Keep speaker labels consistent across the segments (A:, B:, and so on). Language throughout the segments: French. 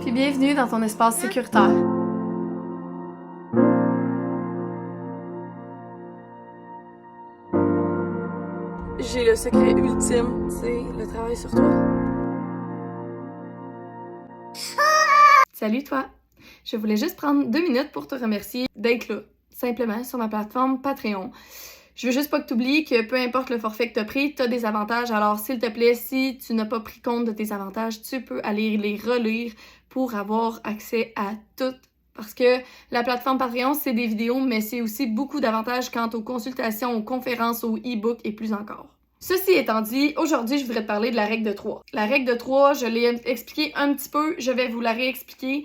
A: puis bienvenue dans ton espace sécuritaire. J'ai le secret ultime, c'est le travail sur toi. Salut toi! Je voulais juste prendre 2 minutes pour te remercier d'être là, simplement sur ma plateforme Patreon. Je veux juste pas que tu oublies que peu importe le forfait que tu as pris, tu as des avantages. Alors s'il te plaît, si tu n'as pas pris compte de tes avantages, tu peux aller les relire pour avoir accès à tout. Parce que la plateforme Patreon, c'est des vidéos, mais c'est aussi beaucoup d'avantages quant aux consultations, aux conférences, aux e-books et plus encore. Ceci étant dit, aujourd'hui, je voudrais te parler de la règle de 3. La règle de 3, je l'ai expliquée un petit peu, je vais vous la réexpliquer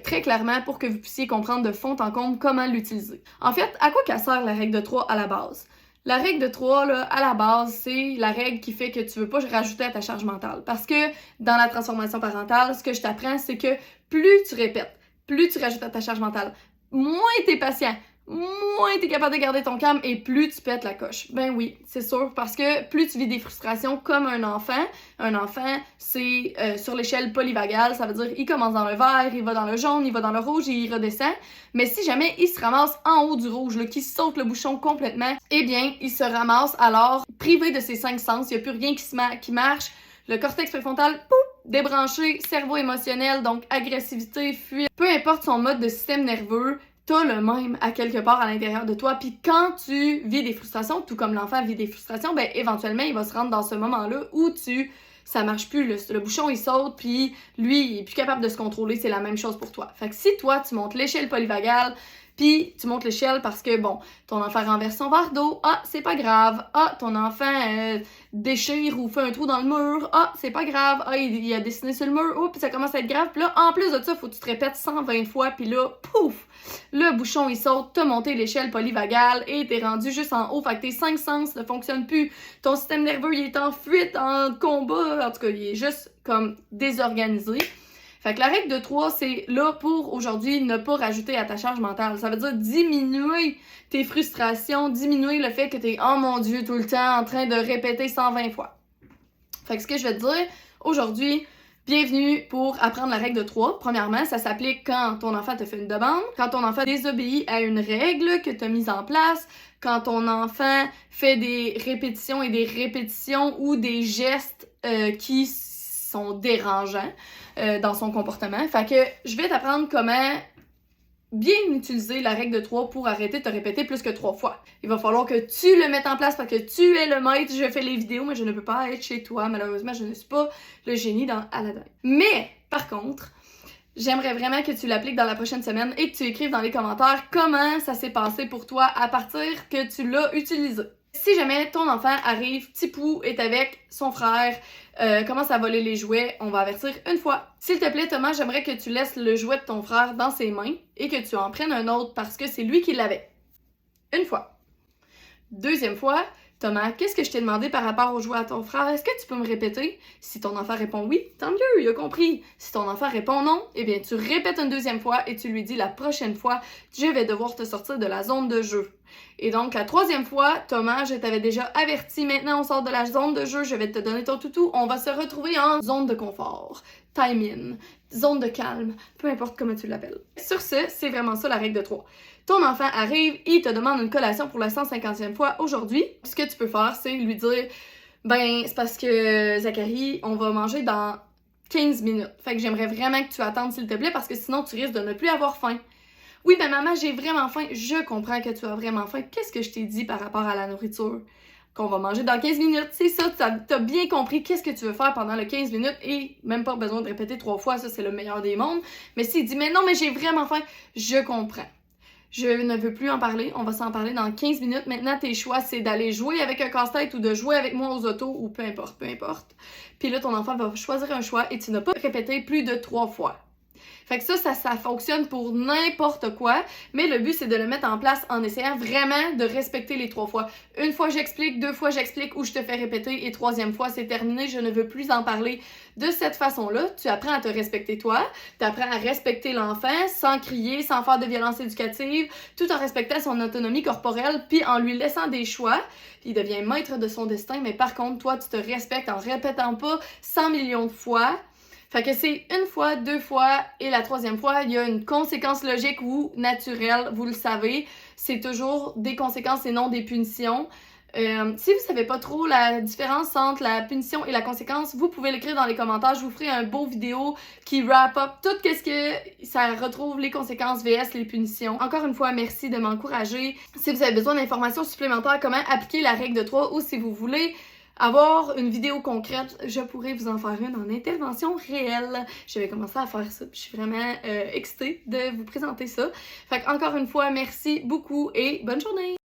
A: très clairement pour que vous puissiez comprendre de fond en comble comment l'utiliser. En fait, à quoi qu'elle sert la règle de 3 à la base? La règle de 3, là, à la base, c'est la règle qui fait que tu veux pas rajouter à ta charge mentale. Parce que dans la transformation parentale, ce que je t'apprends, c'est que plus tu répètes, plus tu rajoutes à ta charge mentale, moins t'es patient, moins t'es capable de garder ton calme et plus tu pètes la coche. Ben oui, c'est sûr, parce que plus tu vis des frustrations comme un enfant, c'est sur l'échelle polyvagale, ça veut dire il commence dans le vert, il va dans le jaune, il va dans le rouge et il redescend. Mais si jamais il se ramasse en haut du rouge, qu'il saute le bouchon complètement, eh bien, il se ramasse alors privé de ses 5 sens, il n'y a plus rien qui marche, le cortex préfrontal, pouf, débranché, cerveau émotionnel, donc agressivité, fuite, peu importe son mode de système nerveux, t'as le même à quelque part à l'intérieur de toi. Puis quand tu vis des frustrations, tout comme l'enfant vit des frustrations, ben éventuellement, il va se rendre dans ce moment-là où ça marche plus, le bouchon il saute, puis lui, il est plus capable de se contrôler, c'est la même chose pour toi. Fait que si toi, tu montes l'échelle polyvagale, puis tu montes l'échelle parce que, bon, ton enfant renverse son verre d'eau, ah, c'est pas grave, ah, ton enfant déchire ou fait un trou dans le mur, ah, c'est pas grave, ah, il a dessiné sur le mur, oh, puis ça commence à être grave, puis là, en plus de ça, faut que tu te répètes 120 fois, puis là, pouf, le bouchon, il saute, t'as monté l'échelle polyvagale et t'es rendu juste en haut, fait que tes 5 sens ne fonctionnent plus, ton système nerveux, il est en fuite, en combat, en tout cas, il est juste comme désorganisé. Fait que la règle de 3, c'est là pour aujourd'hui ne pas rajouter à ta charge mentale. Ça veut dire diminuer tes frustrations, diminuer le fait que t'es « Oh mon Dieu » tout le temps en train de répéter 120 fois. Fait que ce que je vais te dire aujourd'hui, bienvenue pour apprendre la règle de 3. Premièrement, ça s'applique quand ton enfant te fait une demande, quand ton enfant désobéit à une règle que tu as mise en place, quand ton enfant fait des répétitions et des répétitions ou des gestes qui sont dérangeants dans son comportement. Fait que je vais t'apprendre comment bien utiliser la règle de 3 pour arrêter de te répéter plus que 3 fois. Il va falloir que tu le mettes en place parce que tu es le maître. Je fais les vidéos, mais je ne peux pas être chez toi. Malheureusement, je ne suis pas le génie dans Aladdin. Mais, par contre, j'aimerais vraiment que tu l'appliques dans la prochaine semaine et que tu écrives dans les commentaires comment ça s'est passé pour toi à partir que tu l'as utilisé. Si jamais ton enfant arrive, Tipou est avec son frère, commence à voler les jouets, on va avertir une fois. S'il te plaît, Thomas, j'aimerais que tu laisses le jouet de ton frère dans ses mains et que tu en prennes un autre parce que c'est lui qui l'avait. Une fois. Deuxième fois, Thomas, qu'est-ce que je t'ai demandé par rapport au jouet à ton frère? Est-ce que tu peux me répéter? Si ton enfant répond oui, tant mieux, il a compris. Si ton enfant répond non, eh bien, tu répètes une deuxième fois et tu lui dis la prochaine fois, je vais devoir te sortir de la zone de jeu. Et donc, la troisième fois, Thomas, je t'avais déjà averti, maintenant on sort de la zone de jeu, je vais te donner ton toutou, on va se retrouver en zone de confort, time in, zone de calme, peu importe comment tu l'appelles. Sur ce, c'est vraiment ça la règle de 3. Ton enfant arrive, il te demande une collation pour la 150e fois aujourd'hui. Ce que tu peux faire, c'est lui dire, ben, c'est parce que Zachary, on va manger dans 15 minutes. Fait que j'aimerais vraiment que tu attendes, s'il te plaît, parce que sinon tu risques de ne plus avoir faim. Oui, ben maman, j'ai vraiment faim. Je comprends que tu as vraiment faim. Qu'est-ce que je t'ai dit par rapport à la nourriture? Qu'on va manger dans 15 minutes. C'est ça, t'as bien compris qu'est-ce que tu veux faire pendant le 15 minutes et même pas besoin de répéter 3 fois, ça c'est le meilleur des mondes. Mais s'il dit, mais non, mais j'ai vraiment faim, je comprends. Je ne veux plus en parler, on va s'en parler dans 15 minutes. Maintenant, tes choix, c'est d'aller jouer avec un casse-tête ou de jouer avec moi aux autos ou peu importe. Puis là, ton enfant va choisir un choix et tu n'as pas répété plus de 3 fois. Fait que ça fonctionne pour n'importe quoi, mais le but, c'est de le mettre en place en essayant vraiment de respecter les 3 fois. Une fois, j'explique, 2 fois, j'explique ou je te fais répéter et 3e fois, c'est terminé, je ne veux plus en parler. De cette façon-là, tu apprends à te respecter toi, tu apprends à respecter l'enfant sans crier, sans faire de violence éducative, tout en respectant son autonomie corporelle, puis en lui laissant des choix. Il devient maître de son destin, mais par contre, toi, tu te respectes en répétant pas 100 millions de fois Fait que c'est une fois, deux fois et la troisième fois, il y a une conséquence logique ou naturelle, vous le savez. C'est toujours des conséquences et non des punitions. Si vous savez pas trop la différence entre la punition et la conséquence, vous pouvez l'écrire dans les commentaires. Je vous ferai un beau vidéo qui wrap up tout ce que ça retrouve les conséquences vs les punitions. Encore une fois, merci de m'encourager. Si vous avez besoin d'informations supplémentaires, comment appliquer la règle de 3 ou si vous voulez avoir une vidéo concrète, je pourrais vous en faire une en intervention réelle. Je vais commencer à faire ça, je suis vraiment excitée de vous présenter ça. Fait que encore une fois, merci beaucoup et bonne journée!